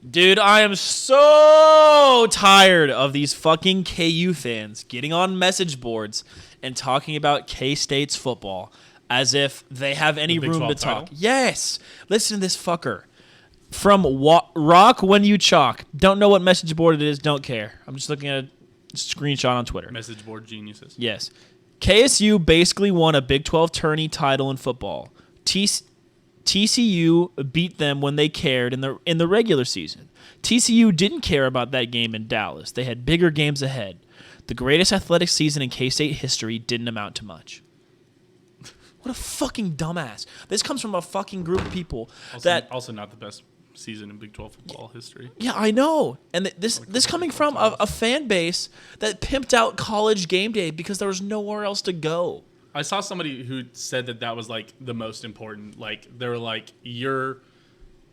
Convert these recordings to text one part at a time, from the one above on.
Dude, I am so tired of these fucking KU fans getting on message boards and talking about K-State's football as if they have any room to talk. Title? Yes. Listen to this fucker. From Rock When You Chalk. Don't know what message board it is. Don't care. I'm just looking at a screenshot on Twitter. Message board geniuses. Yes. KSU basically won a Big 12 tourney title in football. TCU beat them when they cared in the regular season. TCU didn't care about that game in Dallas. They had bigger games ahead. The greatest athletic season in K-State history didn't amount to much. What a fucking dumbass. This comes from a fucking group of people also not the best season in Big 12 football history. Yeah, I know. And this coming from a fan base that pimped out College game day because there was nowhere else to go. I saw somebody who said that was like the most important. Like they were like, they're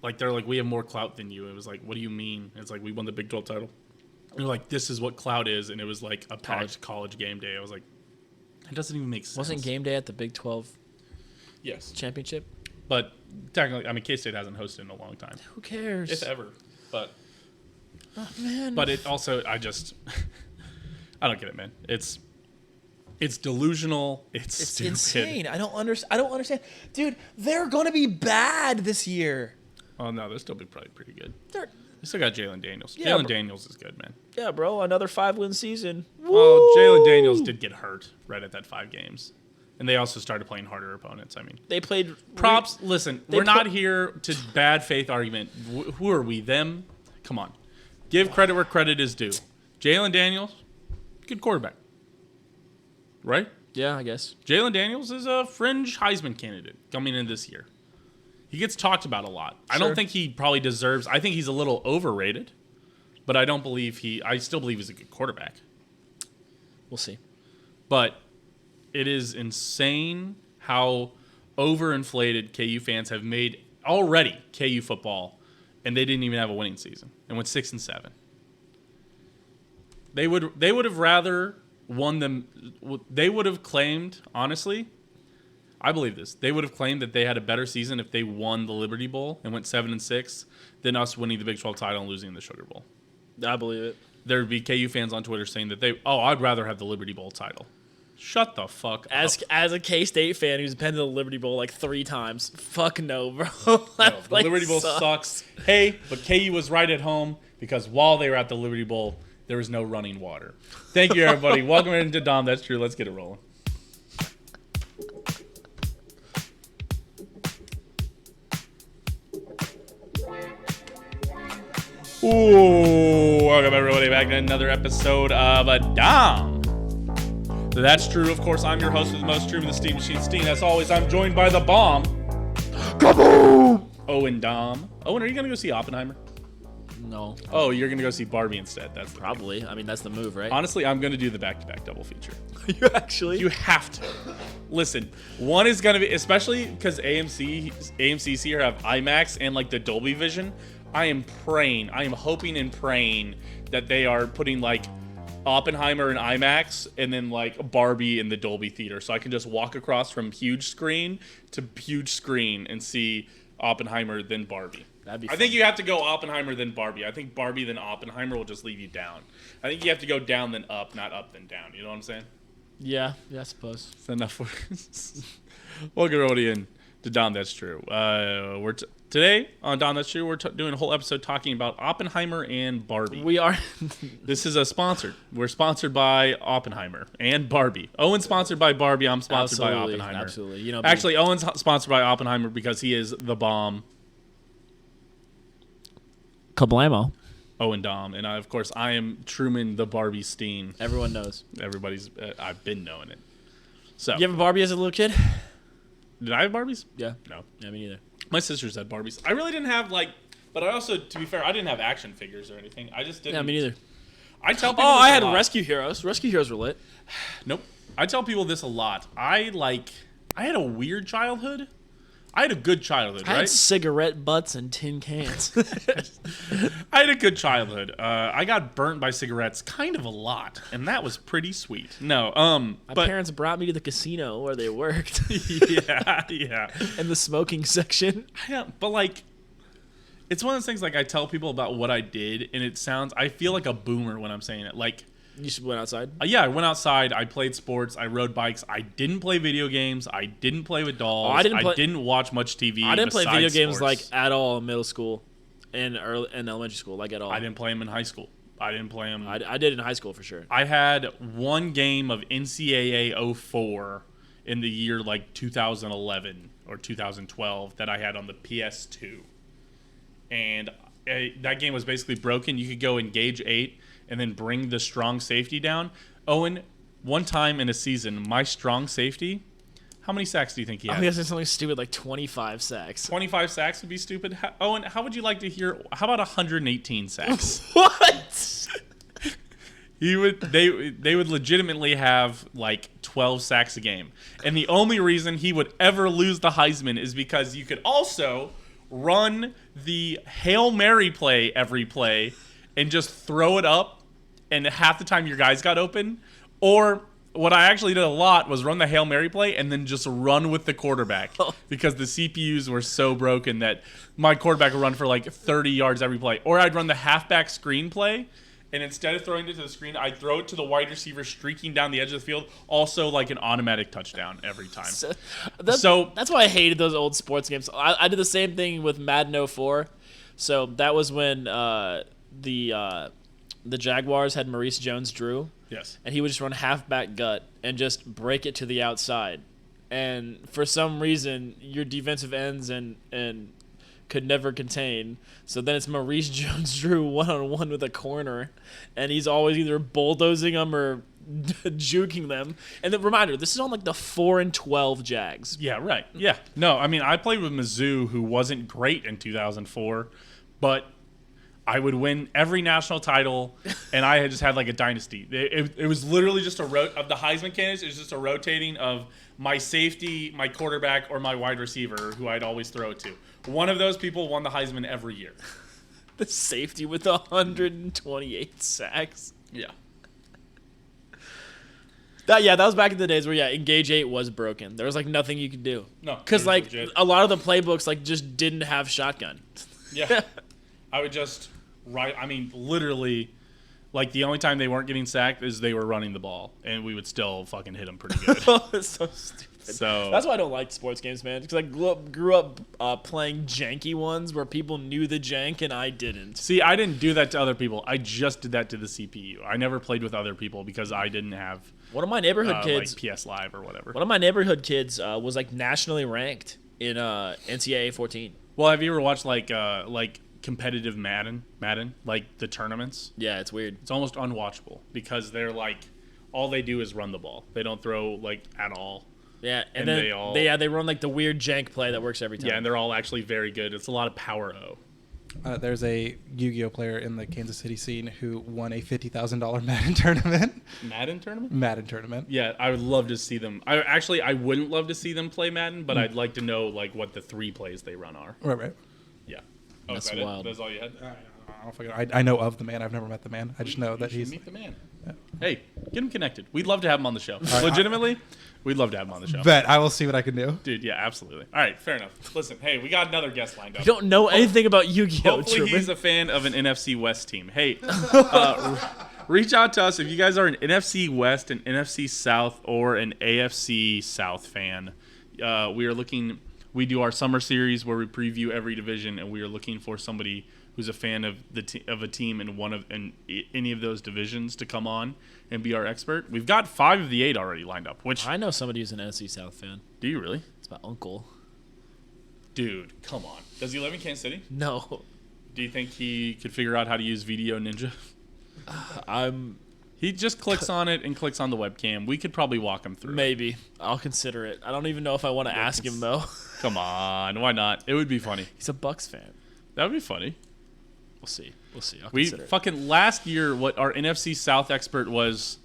like, we have more clout than you. It was like, what do you mean? It's like, we won the Big 12 title. And they're like, this is what clout is, and it was like a packed college game day. I was like, it doesn't even make sense. Wasn't game day at the Big 12 Yes. championship? But technically, I mean, K-State hasn't hosted in a long time. Who cares? If ever. But man. But it also, I don't get it, man. It's delusional. It's stupid. insane. I don't understand. Dude, they're going to be bad this year. Oh, no, they'll still be probably pretty good. They still got Jalen Daniels. Yeah, Jalen Daniels is good, man. Yeah, bro, another 5-win season. Well, Jalen Daniels did get hurt right at that 5 games. And they also started playing harder opponents. I mean, they played props. Listen, we're not here to bad faith argument. Who are we? Them? Come on. Give credit where credit is due. Jalen Daniels, good quarterback. Right? Yeah, I guess. Jalen Daniels is a fringe Heisman candidate coming in this year. He gets talked about a lot. Sure. I don't think he probably deserves. I think he's a little overrated, but I still believe he's a good quarterback. We'll see. But it is insane how overinflated KU fans have made already KU football, and they didn't even have a winning season and went 6-7. They would have rather won them. They would have claimed, honestly, I believe this. They would have claimed that they had a better season if they won the Liberty Bowl and went 7-6 than us winning the Big 12 title and losing the Sugar Bowl. I believe it. There would be KU fans on Twitter saying that I'd rather have the Liberty Bowl title. Shut the fuck up. As a K-State fan who's been to the Liberty Bowl like 3 times, fuck no, bro. No, the Liberty Bowl sucks. Hey, but KU was right at home because while they were at the Liberty Bowl, there was no running water. Thank you, everybody. Welcome into Dahm. That's true. Let's get it rolling. Ooh, welcome everybody back to another episode of Dahm. That's true. Of course, I'm your host with the most, Truman, the Steam Machine Steen. As always, I'm joined by the bomb. Kaboom! Owen Dahm. Owen, are you going to go see Oppenheimer? No. Oh, you're going to go see Barbie instead. That's probably. I mean, that's the move, right? Honestly, I'm going to do the back-to-back double feature. You actually? You have to. Listen, one is going to be, especially because AMC's here have IMAX and like the Dolby Vision. I am hoping and praying that they are putting like Oppenheimer in IMAX and then like Barbie in the Dolby Theater, so I can just walk across from huge screen to huge screen and see Oppenheimer then Barbie. That'd be I fun. think you have to go Oppenheimer then Barbie. I think Barbie then Oppenheimer will just leave you down. I think you have to go down then up, not up then down. You know what I'm saying? Yeah, I suppose. That's enough for welcome everybody in to Dahm. That's true. Today on Dahm, That's True, we're doing a whole episode talking about Oppenheimer and Barbie. We are. This is a sponsored. We're sponsored by Oppenheimer and Barbie. Owen's sponsored by Barbie. I'm sponsored by Oppenheimer. Absolutely. You know, actually, Owen's sponsored by Oppenheimer because he is the bomb. Kablamo. Owen Dahm, and of course I am Truman the Barbie Steen. Everyone knows. Everybody's. I've been knowing it. So you have a Barbie as a little kid? Did I have Barbies? Yeah. No. Yeah, me neither. My sisters had Barbies. I really didn't have but I also, to be fair, I didn't have action figures or anything. I just didn't. Yeah, me neither. I tell people. I had Rescue Heroes. Rescue Heroes were lit. Nope. I tell people this a lot. I had a weird childhood. I had a good childhood, right? I had cigarette butts and tin cans. I had a good childhood. I got burnt by cigarettes kind of a lot, and that was pretty sweet. No, My parents brought me to the casino where they worked. yeah. In the smoking section. But It's one of those things like I tell people about what I did, and I feel like a boomer when I'm saying it. Like, You just went outside? yeah, I went outside. I played sports. I rode bikes. I didn't play video games. I didn't play with dolls. I didn't watch much TV. I didn't play video games sports. like at all in middle school and elementary school, like at all. I didn't play them in high school. I didn't play them. I did in high school for sure. I had one game of NCAA 04 in the year like 2011 or 2012 that I had on the PS2. And that game was basically broken. You could go engage 8 and then bring the strong safety down. Owen, one time in a season, my strong safety, how many sacks do you think he had? I guess it's something stupid like 25 sacks. 25 sacks would be stupid. Owen, how would you like to hear? How about 118 sacks? What? They would legitimately have like 12 sacks a game. And the only reason he would ever lose the Heisman is because you could also run the Hail Mary play every play and just throw it up and half the time your guys got open. Or what I actually did a lot was run the Hail Mary play and then just run with the quarterback because the CPUs were so broken that my quarterback would run for like 30 yards every play. Or I'd run the halfback screen play, and instead of throwing it to the screen, I'd throw it to the wide receiver streaking down the edge of the field, also like an automatic touchdown every time. That's why I hated those old sports games. I did the same thing with Madden 04. So that was when the Jaguars had Maurice Jones-Drew. Yes. And he would just run halfback gut and just break it to the outside. And for some reason, your defensive ends and could never contain. So then it's Maurice Jones-Drew one-on-one with a corner, and he's always either bulldozing them or juking them. And the reminder, this is on like the 4-12 Jags. Yeah, right. Yeah. No, I mean, I played with Mizzou, who wasn't great in 2004, but I would win every national title, and I had just had like a dynasty. It was literally just of the Heisman candidates. It was just a rotating of my safety, my quarterback, or my wide receiver, who I'd always throw it to. One of those people won the Heisman every year. The safety with 128 sacks. Yeah. That was back in the days where Engage 8 was broken. There was like nothing you could do. No, because like legit. a lot of the playbooks like just didn't have shotgun. Yeah. I would just literally, like the only time they weren't getting sacked is they were running the ball, and we would still fucking hit them pretty good. It's so stupid. So that's why I don't like sports games, man. Because I grew up playing janky ones where people knew the jank and I didn't. See, I didn't do that to other people. I just did that to the CPU. I never played with other people because I didn't have one of my neighborhood kids, like PS Live or whatever. One of my neighborhood kids was like nationally ranked in NCAA 14. Well, have you ever watched like competitive Madden, like the tournaments? Yeah, it's weird. It's almost unwatchable because they're like all they do is run the ball. They don't throw like at all. Yeah, and then they run like the weird jank play that works every time. Yeah, and they're all actually very good. It's a lot of power O. There's a Yu-Gi-Oh player in the Kansas City scene who won a $50,000 Madden tournament. Madden tournament? Madden tournament. Yeah, I would love to see them. I wouldn't love to see them play Madden, but I'd like to know like what the 3 plays they run are. Right. Yeah. That's that wild. That's all you had? I know of the man. I've never met the man. I just know that he's... meet the man. Yeah. Hey, get him connected. We'd love to have him on the show. Legitimately, we'd love to have him on the show. Bet. I will see what I can do. Dude, yeah, absolutely. All right, fair enough. Listen, hey, we got another guest lined up. You don't know anything about Yu-Gi-Oh! Hopefully Truman. he's a fan of an NFC West team. Hey, reach out to us if you guys are an NFC West, an NFC South, or an AFC South fan. We do our summer series where we preview every division, and we are looking for somebody who's a fan of a team in any of those divisions to come on and be our expert. We've got 5 of the 8 already lined up. Which I know somebody who's an NFC South fan. Do you really? It's my uncle. Dude, come on. Does he live in Kansas City? No. Do you think he could figure out how to use Video Ninja? He just clicks on it and clicks on the webcam. We could probably walk him through. Maybe. I'll consider it. I don't even know if I want to ask him, though. Come on. Why not? It would be funny. He's a Bucks fan. That would be funny. We'll see. I'll We consider it. fucking last year, what our NFC South expert was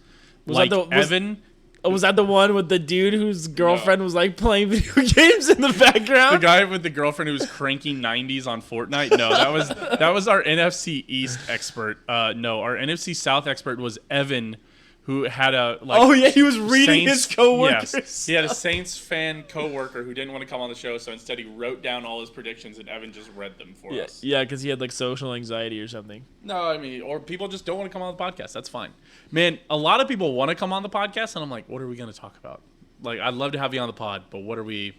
Evan. Was that the one with the dude whose girlfriend was like playing video games in the background? The guy with the girlfriend who was cranking 90s on Fortnite? No, that was our NFC East expert. No, our NFC South expert was Evan, who had a like. Oh yeah, he was reading Saints, his coworkers. Yes, he had a Saints fan coworker who didn't want to come on the show, so instead he wrote down all his predictions, and Evan just read them for us. Yeah, because he had like social anxiety or something. No, I mean, or people just don't want to come on the podcast. That's fine, man. A lot of people want to come on the podcast, and I'm like, what are we going to talk about? Like, I'd love to have you on the pod, but what are we?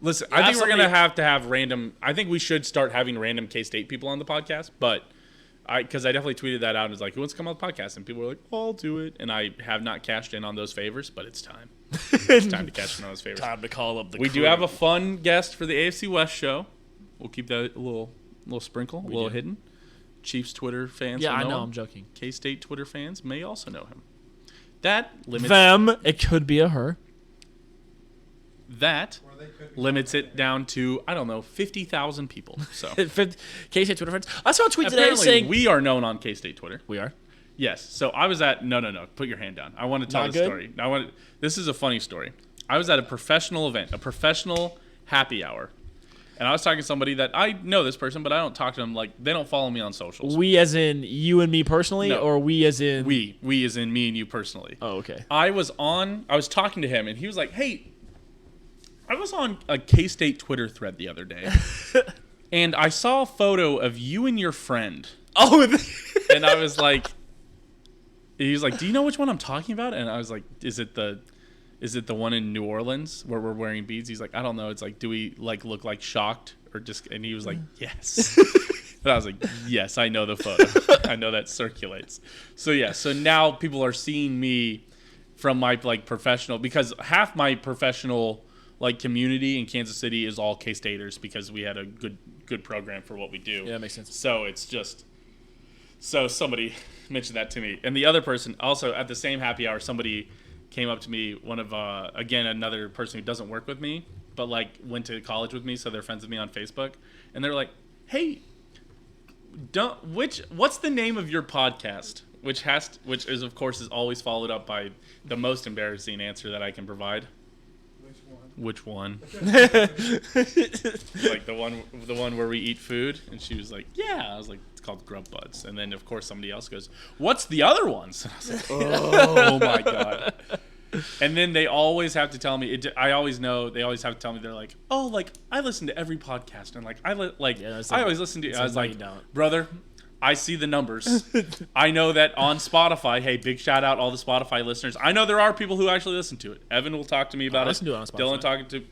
Listen, I think we're going to have random. I think we should start having random K-State people on the podcast, but. Because I definitely tweeted that out and was like, who wants to come on the podcast? And people were like, oh, I'll do it. And I have not cashed in on those favors, but it's time. It's time to cash in on those favors. Time to call up the We crew. do have a fun guest for the AFC West show. We'll keep that a little sprinkle, a little hidden. Chiefs Twitter fans Yeah, will I know know. him. I'm joking. K-State Twitter fans may also know him. That limits Them. It could be a her. that limits it down to, I don't know, 50,000 people. So K-State Twitter friends. I saw a tweet today apparently saying we are known on K-State Twitter. we are. Yes. So I was at no. Put your hand down. I want to tell Not the good? story. This is a funny story. I was at a professional event, a professional happy hour, and I was talking to somebody that I know this person, but I don't talk to them. Like they don't follow me on socials. We as in you and me personally, No. or we as in We as in me and you personally. Oh, okay. I was talking to him, and he was like, "Hey, I was on a K-State Twitter thread the other day, and I saw a photo of you and your friend." Oh, And I was like, he was like, do you know which one I'm talking about? And I was like, is it the one in New Orleans where we're wearing beads? He's like, I don't know. It's like, do we like look like shocked or just, and he was like, yes. And I was like, yes, I know the photo. I know that circulates. So yeah. So now people are seeing me from my like professional, because half my professional like community in Kansas City is all K-Staters because we had a good program for what we do. Yeah, that makes sense. So it's just, so somebody mentioned that to me. And the other person also at the same happy hour, somebody came up to me, one of, again, another person who doesn't work with me, but like went to college with me. So they're friends with me on Facebook. And they're like, hey, what's the name of your podcast? Which is of course is always followed up by the most embarrassing answer that I can provide. Which one? Like the one where we eat food, and she was like, "Yeah." I was like, "It's called Grub Buds." And then of course somebody else goes, "What's the other ones?" And I was like, "Oh my god!" And then they always have to tell me. I always know they always have to tell me. They're like, "Oh, like I listen to every podcast, and like I always listen to." I was like, "Brother, I see the numbers. I know that on Spotify, hey, big shout out all the Spotify listeners. I know there are people who actually listen to it. Evan will talk to me about it. Listen to it on Spotify. Dylan talking to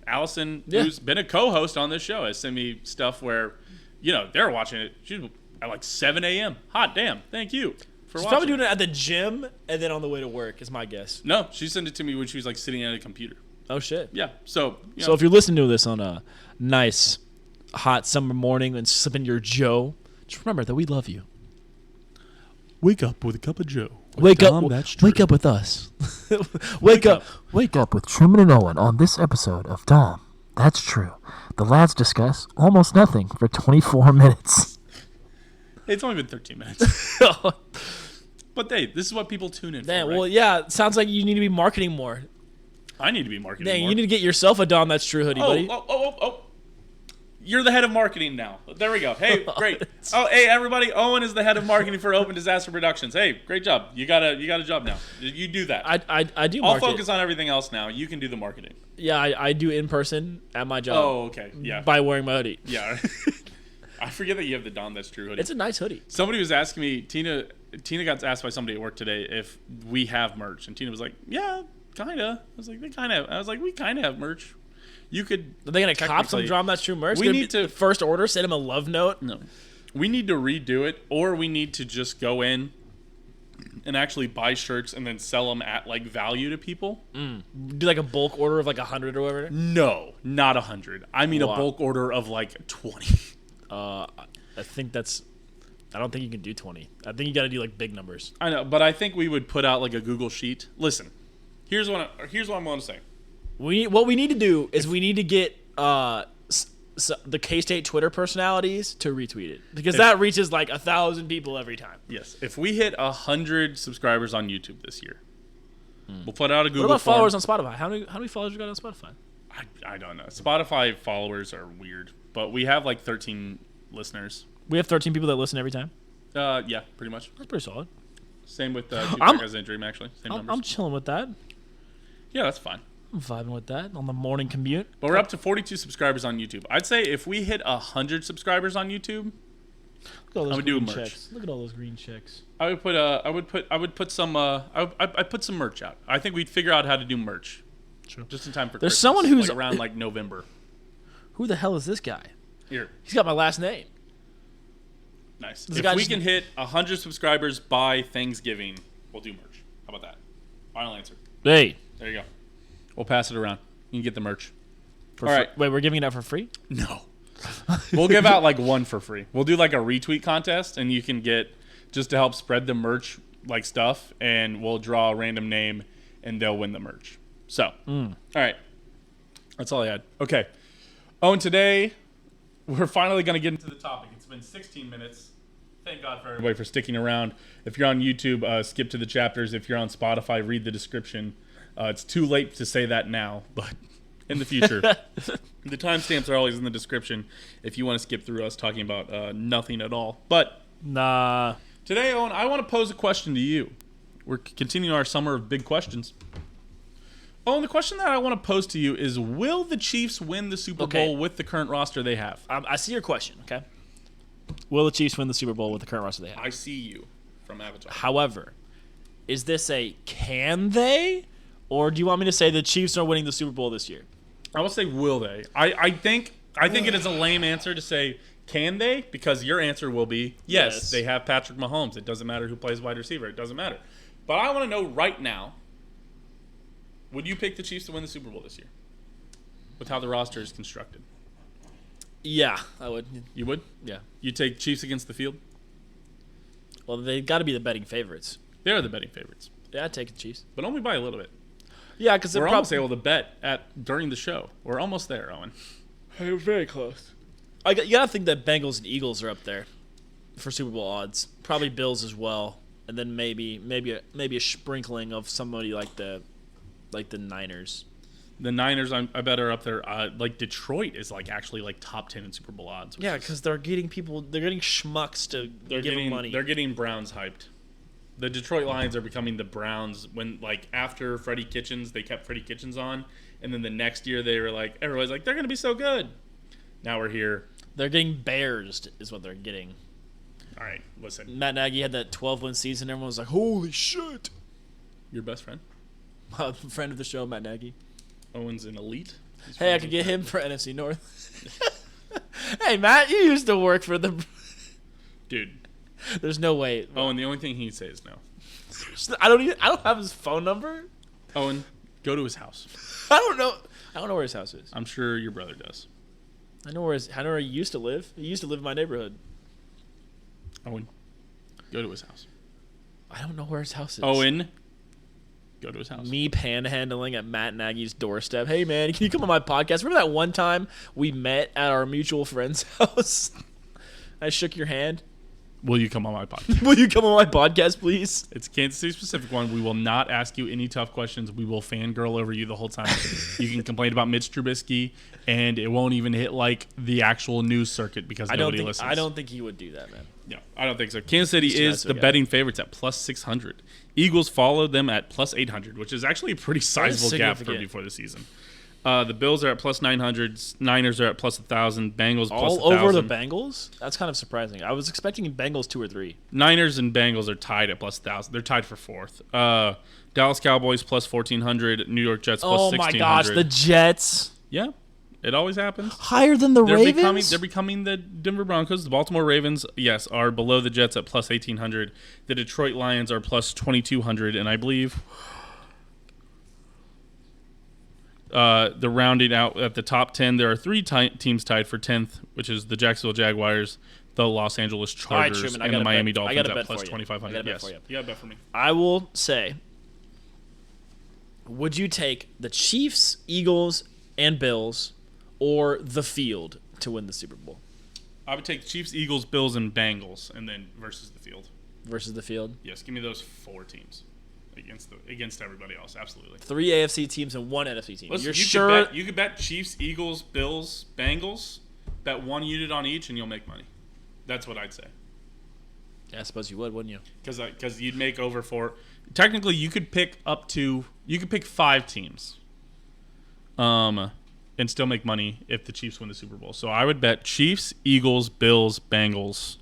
Allison, who's been a co-host on this show, has sent me stuff where, they're watching it. She's at like 7 a.m. Hot damn. Thank you for She's watching. probably doing it at the gym and then on the way to work, is my guess. No, she sent it to me when she was like sitting at a computer. Oh shit. Yeah. So So if you're listening to this on a nice hot summer morning and sipping your Joe, just remember that we love you. wake up with a cup of Joe. Wake Dahm, up, that's true. wake up with us. wake up. Wake up with Truman and Owen on this episode of Dahm. That's true. The lads discuss almost nothing for 24 minutes. It's only been 13 minutes. But hey, this is what people tune in Damn, for, right? well, yeah, it sounds like you need to be marketing more. I need to be marketing Dang, more. you need to get yourself a Dahm That's True hoodie, buddy. Oh. You're the head of marketing now. There we go. Hey, great. Oh, hey, everybody. Owen is the head of marketing for Open Disaster Productions. Hey, great job. You got a job now. You do that. I do I'll market. focus on everything else now. You can do the marketing. Yeah, I do in person at my job. Oh, okay. Yeah. By wearing my hoodie. Yeah. I forget that you have the Dahm That's True hoodie. It's a nice hoodie. Somebody was asking me, Tina got asked by somebody at work today if we have merch. And Tina was like, yeah, kind of. I was like, we kind of have merch. You could. Are they going to cop some technically- Dahm That's True merch? We Gonna need be to- first order, send him a love note. No. We need to redo it, or we need to just go in and actually buy shirts and then sell them at like value to people. Do like a bulk order of like 100 or whatever. No, not 100. I mean Wow. a bulk order of like 20. I think that's. I don't think you can do 20. I think you got to do like big numbers. I know, but I think we would put out like a Google sheet. Listen, here's what I'm going to say. What we need to do is we need to get the K-State Twitter personalities to retweet it, because that reaches like 1,000 people every time. Yes, if we hit 100 subscribers on YouTube this year, we'll put out a Google What about form. followers on Spotify? How many followers we got on Spotify? I don't know. Spotify followers are weird, but we have like 13 listeners. We have 13 people that listen every time. Yeah, pretty much. That's pretty solid. Same with Chewbacca's injury, actually. Same numbers. I'm chilling with that. Yeah, that's fine. I'm vibing with that on the morning commute. But we're up to 42 subscribers on YouTube. I'd say if we hit 100 subscribers on YouTube, Look at all those I would do green merch. checks. Look at all those green checks. I would put some merch out. I think we'd figure out how to do merch. Sure. Just in time for There's Christmas, someone who's- like around like November. Who the hell is this guy? Here. He's got my last name. Nice. This If guy we just- can hit 100 subscribers by Thanksgiving, we'll do merch. How about that? Final answer. Hey. There you go. We'll pass it around. You can get the merch. All right. Wait, we're giving it out for free? No. We'll give out like one for free. We'll do like a retweet contest, and you can get just to help spread the merch like stuff, and we'll draw a random name, and they'll win the merch. So, all right. That's all I had. Okay. Oh, and today we're finally going to get into the topic. It's been 16 minutes. Thank God for everybody for sticking around. If you're on YouTube, skip to the chapters. If you're on Spotify, read the description. It's too late to say that now, but in the future. The timestamps are always in the description if you want to skip through us talking about nothing at all. But Nah. today, Owen, I want to pose a question to you. We're continuing our summer of big questions. Owen, the question that I want to pose to you is, will the Chiefs win the Super Bowl with the current roster they have? I see your question, okay? Will the Chiefs win the Super Bowl with the current roster they have? I see you from Avatar. However, is this a can they? Or do you want me to say the Chiefs are winning the Super Bowl this year? I will say, will they? I think it is a lame answer to say, can they? Because your answer will be, yes, they have Patrick Mahomes. It doesn't matter who plays wide receiver. It doesn't matter. But I want to know right now, would you pick the Chiefs to win the Super Bowl this year? With how the roster is constructed. Yeah, I would. You would? Yeah. You take Chiefs against the field? Well, they've got to be the betting favorites. They are the betting favorites. Yeah, I'd take the Chiefs. But only by a little bit. Yeah, because We're almost able to bet during the show. We're almost there, Owen. We're very close. You got to think that Bengals and Eagles are up there for Super Bowl odds. Probably Bills as well. And then maybe a sprinkling of somebody like the Niners. The Niners, I bet, are up there. Like Detroit is like actually like top 10 in Super Bowl odds. Yeah, because they're getting schmucks to give them money. They're getting Browns hyped. The Detroit Lions are becoming the Browns when, like, after Freddie Kitchens, they kept Freddie Kitchens on, and then the next year they were like, everybody's like, they're going to be so good. Now we're here. They're getting Bears is what they're getting. All right, listen. Matt Nagy had that 12-win season. Everyone was like, holy shit. Your best friend? Friend of the show, Matt Nagy. Owen's an elite. Hey, I could get him for NFC North. Hey, Matt, you used to work for the... Dude. There's no way. Owen, the only thing he'd say is no. I don't have his phone number. Owen, go to his house. I don't know where his house is. I'm sure your brother does. I know where he used to live. He used to live in my neighborhood. Owen, go to his house. I don't know where his house is. Owen, go to his house. Me panhandling at Matt Nagy's doorstep. Hey, man, can you come on my podcast? Remember that one time we met at our mutual friend's house? I shook your hand. Will you come on my podcast? Will you come on my podcast, please? It's a Kansas City specific one. We will not ask you any tough questions. We will fangirl over you the whole time. You can complain about Mitch Trubisky, and it won't even hit like the actual news circuit because nobody listens. I don't think he would do that, man. No, I don't think so. Kansas City is the guy. betting favorites at plus 600. Eagles followed them at plus 800, which is actually a pretty sizable gap for significant. before the season. The Bills are at plus 900. Niners are at plus 1,000. Bengals plus All 1,000. over the Bengals? That's kind of surprising. I was expecting Bengals 2 or 3. Niners and Bengals are tied at plus 1,000. They're tied for fourth. Dallas Cowboys plus 1,400. New York Jets plus 1,600. Oh my gosh, the Jets. Yeah, it always happens. Higher than the Ravens? They're becoming the Denver Broncos. The Baltimore Ravens, yes, are below the Jets at plus 1,800. The Detroit Lions are plus 2,200, and I believe the rounding out at the top 10, there are 3 teams tied for 10th, which is the Jacksonville Jaguars, the Los Angeles Chargers, Truman, and the Miami Dolphins at at plus for you. 2,500. Yes, for you. you got a bet for me. I will say, would you take the Chiefs, Eagles, and Bills, or the field to win the Super Bowl? I would take Chiefs, Eagles, Bills, and Bengals, and then versus the field. Versus the field? Yes, give me those 4 teams against everybody else. Absolutely. 3 AFC teams and 1 NFC team. Listen, You're sure? You could bet Chiefs, Eagles, Bills, Bengals. Bet 1 unit on each, and you'll make money. That's what I'd say. Yeah, I suppose you would, wouldn't you? Because you'd make over 4. Technically, you could pick 5 teams, and still make money if the Chiefs win the Super Bowl. So I would bet Chiefs, Eagles, Bills, Bengals.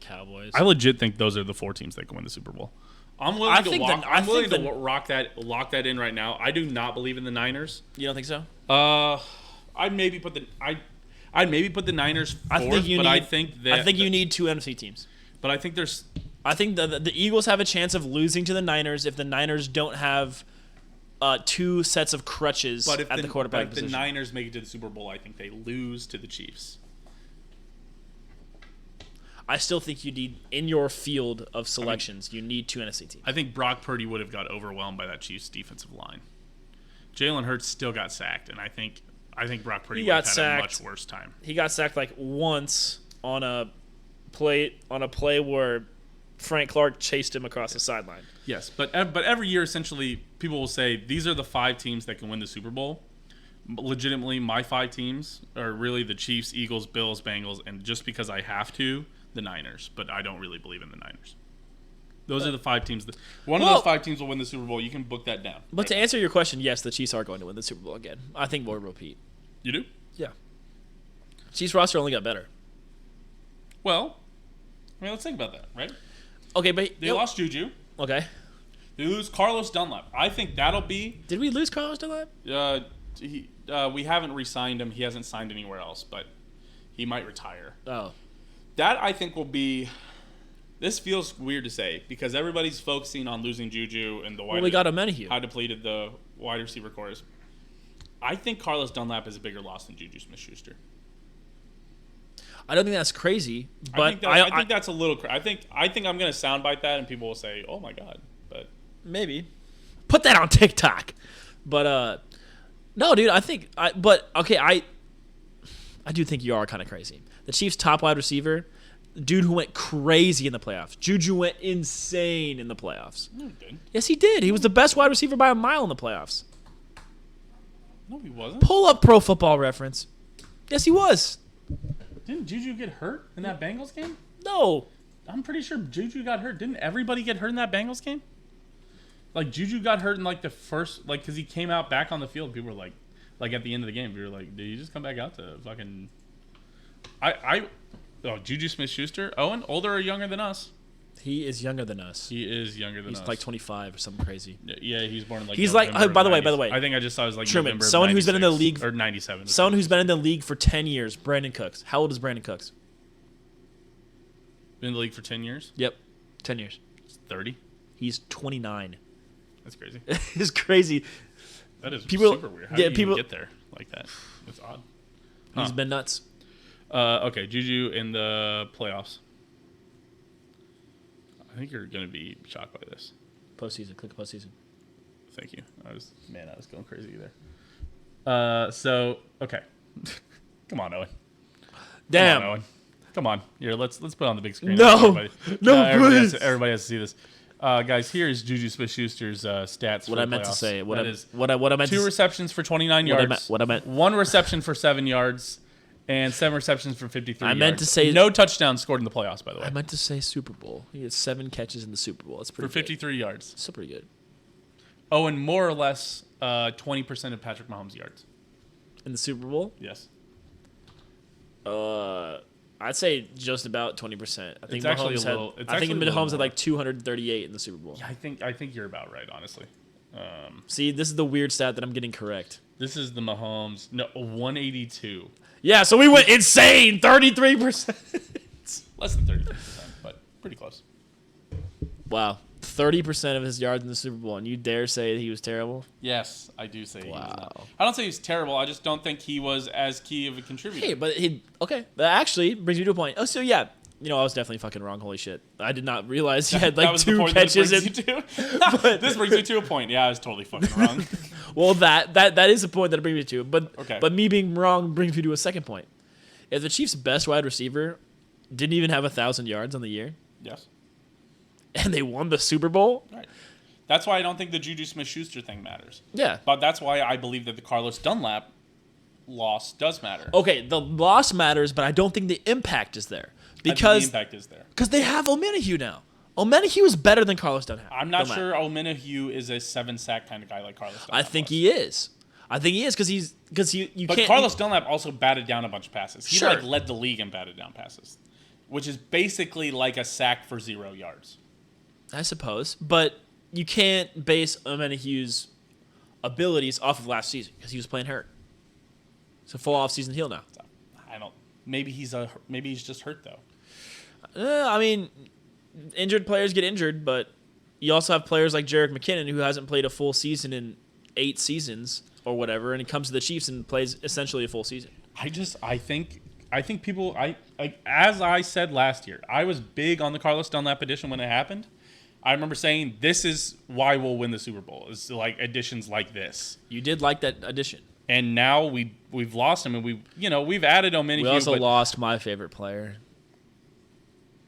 Cowboys. I legit think those are the 4 teams that can win the Super Bowl. I'm willing to lock that in right now. I do not believe in the Niners. You don't think so? I'd maybe put the Niners fourth, I think you need 2 NFC teams. But I think there's. I think the Eagles have a chance of losing to the Niners if the Niners don't have 2 sets of crutches at the quarterback position. If the Niners make it to the Super Bowl, I think they lose to the Chiefs. I still think you need, in your field of selections, you need 2 NFC teams. I think Brock Purdy would have got overwhelmed by that Chiefs defensive line. Jalen Hurts still got sacked, and I think Brock Purdy would have had a much worse time. He got sacked like once on a play where Frank Clark chased him across the sideline. Yes, but every year, essentially, people will say these are the 5 teams that can win the Super Bowl. Legitimately, my 5 teams are really the Chiefs, Eagles, Bills, Bengals, and just because I have to, the Niners. But I don't really believe in the Niners. Those are the 5 teams. One of those 5 teams will win the Super Bowl. You can book that down. But to answer your question, yes, the Chiefs are going to win the Super Bowl again. I think we'll repeat. You do? Yeah. Chiefs roster only got better. Well, I mean, let's think about that, right? Okay, but they lost Juju. Okay. They lose Carlos Dunlap. I think that'll be. Did we lose Carlos Dunlap? We haven't re-signed him. He hasn't signed anywhere else, but he might retire. Oh. That I think will be. This feels weird to say because everybody's focusing on losing Juju and the wide. Well, we got Amenahue. How depleted the wide receiver core is. I think Carlos Dunlap is a bigger loss than Juju Smith-Schuster. I don't think that's crazy, but I think that's a little. I think I'm going to soundbite that, and people will say, "Oh my god!" But maybe put that on TikTok. But no, dude. I do think you are kind of crazy. The Chiefs' top wide receiver, dude who went crazy in the playoffs. Juju went insane in the playoffs. No, he didn't. Yes, he did. He was the best wide receiver by a mile in the playoffs. No, he wasn't. Pull up Pro Football Reference. Yes, he was. Didn't Juju get hurt in that Bengals game? No. I'm pretty sure Juju got hurt. Didn't everybody get hurt in that Bengals game? Like, Juju got hurt in, like, the first... Like, because he came out back on the field. People were like, at the end of the game, we were like, did he just come back out to fucking... Juju Smith-Schuster? Owen? Older or younger than us? He is younger than us. He is younger than us. He's like 25 or something crazy. Yeah, he's born in like. He's November like. By the way. I think I just saw it was like Truman, November someone who's been in the 96 league or 97. Someone who's been in the league for 10 years. Brandon Cooks. How old is Brandon Cooks? Been in the league for 10 years. Yep, 10 years. 30. He's 29. That's crazy. It's crazy. That is super weird. How do you even get there like that? It's odd. He's been nuts. Okay, Juju in the playoffs. I think you're going to be shocked by this. Postseason. Click postseason. Thank you. I was going crazy there. Okay. Come on, Owen. Damn. Come on, Owen. Come on. Here, let's put it on the big screen. No. Please. Please. Everybody has to see this. Guys, here is Juju Smith-Schuster's stats. What for I meant playoffs. to say. What I meant 2 to receptions for 29 yards. What I meant. 1 reception for 7 yards. And 7 receptions for 53 yards. I meant to say... No touchdowns scored in the playoffs, by the way. I meant to say Super Bowl. He had 7 catches in the Super Bowl. That's pretty For 53 yards. That's pretty good. Oh, and more or less 20% of Patrick Mahomes' yards. In the Super Bowl? Yes. I'd say just about 20%. I think Mahomes Mahomes had like 238 in the Super Bowl. Yeah, I think you're about right, honestly. See, this is the weird stat that I'm getting correct. This is the Mahomes. No, 182. Yeah, so we went insane. 33%. Less than 33%, but pretty close. Wow. 30% of his yards in the Super Bowl, and you dare say that he was terrible? Yes, I do say he was not. Wow. I don't say he's terrible. I just don't think he was as key of a contributor. Hey, but that actually brings me to a point. Oh, so yeah, I was definitely fucking wrong. Holy shit. I did not realize he had like 2 catches. This brings me to a point. Yeah, I was totally fucking wrong. Well, that is a point that it brings me to. But me being wrong brings me to a second point. If the Chiefs' best wide receiver didn't even have 1,000 yards on the year, yes, and they won the Super Bowl, right. That's why I don't think the Juju Smith-Schuster thing matters. Yeah. But that's why I believe that the Carlos Dunlap loss does matter. Okay, the loss matters, but I don't think the impact is there. I think Because the impact is there. they have O'Menahue now. O'Menahue is better than Carlos Dunlap. I'm not sure O'Menahue is a 7-sack kind of guy like Carlos Dunlap. I think he is. because you But can't. Carlos Dunlap also batted down a bunch of passes. He Sure. led the league in batted down passes, which is basically like a sack for 0 yards. I suppose, but you can't base O'Menahue's abilities off of last season because he was playing hurt. It's a full off-season heal now. So, I don't. Maybe he's just hurt though. I mean, injured players get injured, but you also have players like Jerick McKinnon who hasn't played a full season in 8 seasons or whatever, and he comes to the Chiefs and plays essentially a full season. I think people. As I said last year, I was big on the Carlos Dunlap edition when it happened. I remember saying this is why we'll win the Super Bowl. Is like additions like this. You did like that addition. And now we've lost him, and we've added O'Menahue. We also but lost my favorite player,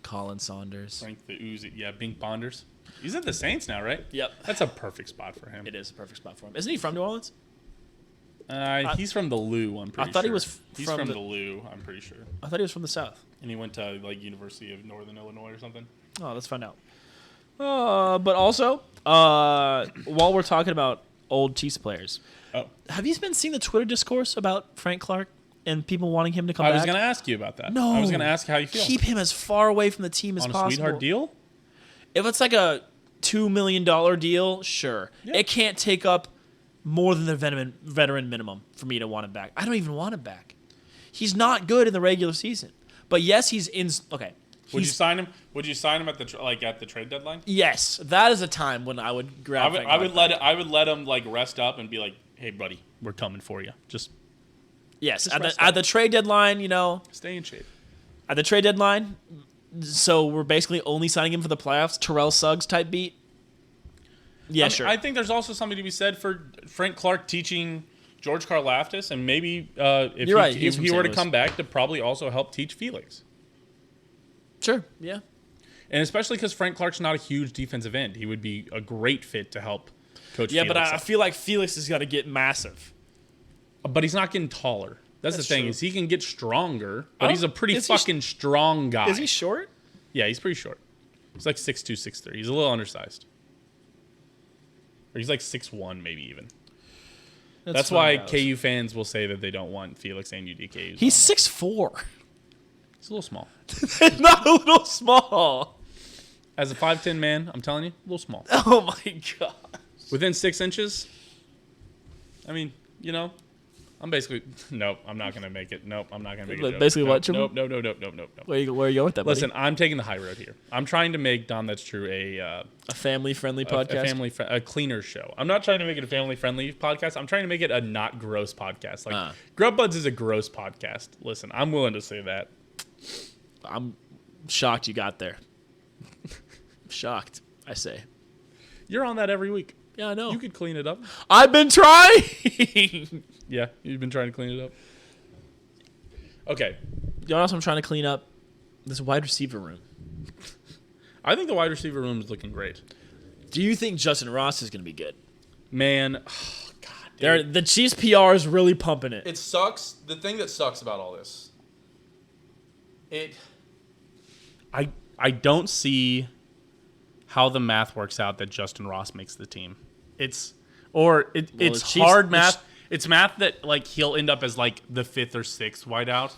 Colin Saunders. Frank the Uzi, Bink Bonders. He's at the Saints now, right? Yep. That's a perfect spot for him. It is a perfect spot for him. Isn't he from New Orleans? He's from the Lou. I'm pretty sure. I thought he was He's from from the- the Lou. I'm pretty sure. I thought he was from the South. And he went to like University of Northern Illinois or something. Oh, let's find out. But also, while we're talking about old Chiefs players, have you been seeing the Twitter discourse about Frank Clark and people wanting him to come back? I was going to ask you about that. No. I was going to ask how you feel. Keep him as far away from the team as on a possible. sweetheart deal? If it's like a $2 million deal, sure. Yeah. It can't take up more than the veteran minimum for me to want him back. I don't even want him back. He's not good in the regular season. But yes, he's in. Okay. Would you sign him? Would you sign him at the trade deadline? Yes, that is a time when I would grab. I would let him like rest up and be like, "Hey, buddy, we're coming for you. Just Yes, rest at the trade deadline, stay in shape." At the trade deadline, so we're basically only signing him for the playoffs. Terrell Suggs type beat. Yeah, sure. I think there's also something to be said for Frank Clark teaching George Karlaftis, and maybe if You're right, if he's from he were St. to Louis. come back, to probably also help teach Felix. Sure. Yeah. And especially because Frank Clark's not a huge defensive end, he would be a great fit to help coach. Yeah, Felix but I up. feel like Felix has got to get massive. But he's not getting taller. That's the thing true. is he can get stronger, but he's a pretty is he fucking strong guy. Is he short? Yeah, he's pretty short. He's like 6'2", 6'3". He's a little undersized. Or he's like 6'1", maybe even. That's why KU fans will say that they don't want Felix and UDK. He's 6'4". He's a little small. Not a little small. As a 5'10" man, I'm telling you, a little small. Oh my god. Within 6 inches, I mean, I'm basically nope. I'm not gonna make it. Nope. I'm not gonna make it. Basically nope, what, Jim? Nope. Where you going with that, buddy? Listen, I'm taking the high road here. I'm trying to make Dahm That's True a family-friendly podcast. a cleaner show. I'm not trying to make it a family-friendly podcast. I'm trying to make it a not gross podcast. Like Grub Buds is a gross podcast. Listen, I'm willing to say that. I'm shocked you got there. Shocked, I say. You're on that every week. Yeah, I know. You could clean it up. I've been trying. Yeah, you've been trying to clean it up. Okay. You know what else I'm trying to clean up? This wide receiver room. I think the wide receiver room is looking great. Do you think Justin Ross is going to be good? Man, God. The Chiefs PR is really pumping it. It sucks. The thing that sucks about all this, I don't see how the math works out that Justin Ross makes the team. It's Chiefs- hard math. It's math that like he'll end up as like the 5th or 6th wideout.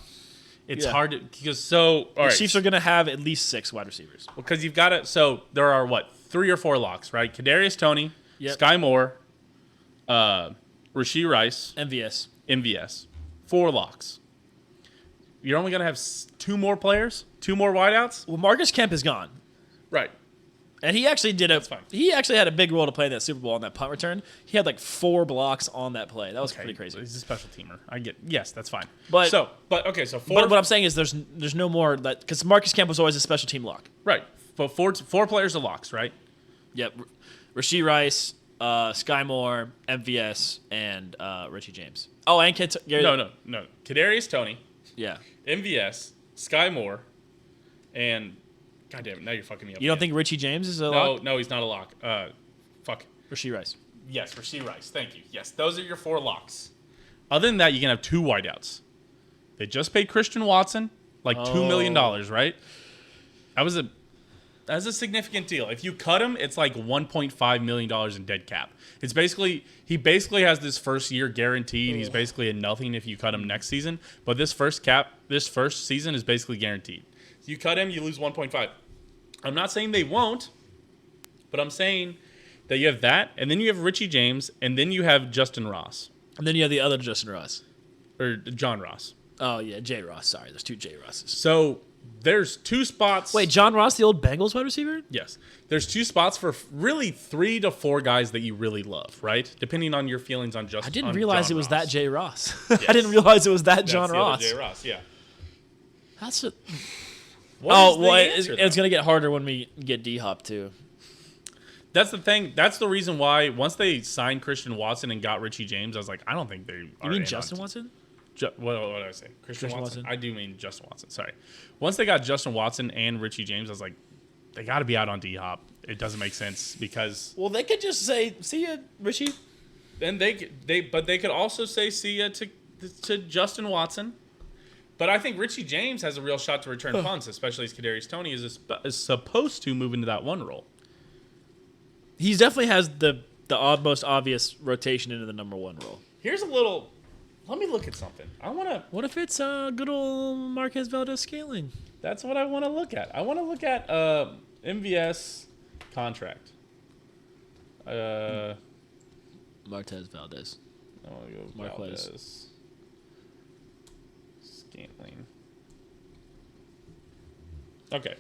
It's Yeah. hard to, because all The right, Chiefs are going to have at least 6 wide receivers. because you've got to. So there are 3 or 4 locks, right? Kadarius Toney, Yep. Sky Moore, Rasheed Rice, MVS. MVS. 4 locks. You're only going to have 2 more players, 2 more wideouts, Well, Marcus Kemp is gone. right? And he actually fine. He actually had a big role to play in that Super Bowl on that punt return. He had like 4 blocks on that play. That was pretty crazy. He's a special teamer. I get. Yes, that's fine. But- so 4. But what I'm saying is there's no more that because Marcus Kemp was always a special team lock. Right. But 4 players are locks, right? Yep. Rasheed Rice, Sky Moore, MVS, and Richie James. Oh, and No. Kadarius Toney, Yeah. MVS, Sky Moore, and God damn it, now you're fucking me up. You don't again. think Richie James is a lock? No, he's not a lock. Fuck. Rasheed Rice. Yes, Rasheed Rice. Thank you. Yes, those are your 4 locks. Other than that, you can have 2 wideouts. They just paid Christian Watson like $2 million, right? That's a significant deal. If you cut him, it's like $1.5 million in dead cap. It's basically he has this first year guaranteed. He's basically a nothing if you cut him next season. But this first season is basically guaranteed. If you cut him, you lose 1.5. I'm not saying they won't, but I'm saying that you have that, and then you have Richie James, and then you have Justin Ross. And then you have the other Justin Ross. Or John Ross. Oh, yeah, J. Ross. Sorry, there's 2 J. Rosses. So there's 2 spots. Wait, John Ross, the old Bengals wide receiver? Yes. There's 2 spots for really 3 to 4 guys that you really love, right? Depending on your feelings on Justin. I didn't realize John it was Ross. that J. Ross. Yes. I didn't realize it was that That's John the other Ross. J. Ross, yeah. That's a... What is the well, answer, it's though? going to get harder when we get D-Hop, too. That's the thing. That's the reason why once they signed Christian Watson and got Richie James, I was like, I don't think they are. You mean Justin Watson? What did I say? Christian Watson? I do mean Justin Watson. Sorry. Once they got Justin Watson and Richie James, I was like, they got to be out on D-Hop. It doesn't make sense because Well, they could just say, see ya, Richie. then they could also say see ya to Justin Watson. But I think Richie James has a real shot to return punts, especially as Kadarius Toney is supposed to move into that 1 role. He definitely has the most obvious rotation into the number 1 role. Here's a little. Let me look at something. I want to. What if it's good old Marquez Valdez scaling? That's what I want to look at. I want to look at MVS contract. Marquez Valdez. I want to go Marquez. Valdez. Scantling. Okay.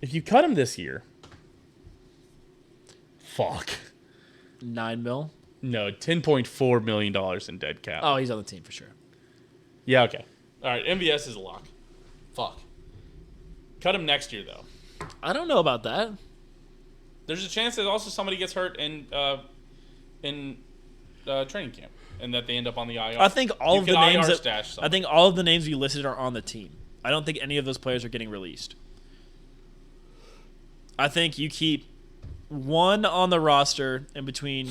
If you cut him this year, fuck. 9 mil? No, $10.4 million in dead cap. Oh, he's on the team for sure. Yeah, okay. All right, MVS is a lock. Fuck. Cut him next year, though. I don't know about that. There's a chance that also somebody gets hurt in training camp, and that they end up on the IR. I think all of the names stash I think all of the names we listed are on the team. I don't think any of those players are getting released. I think you keep 1 on the roster in between.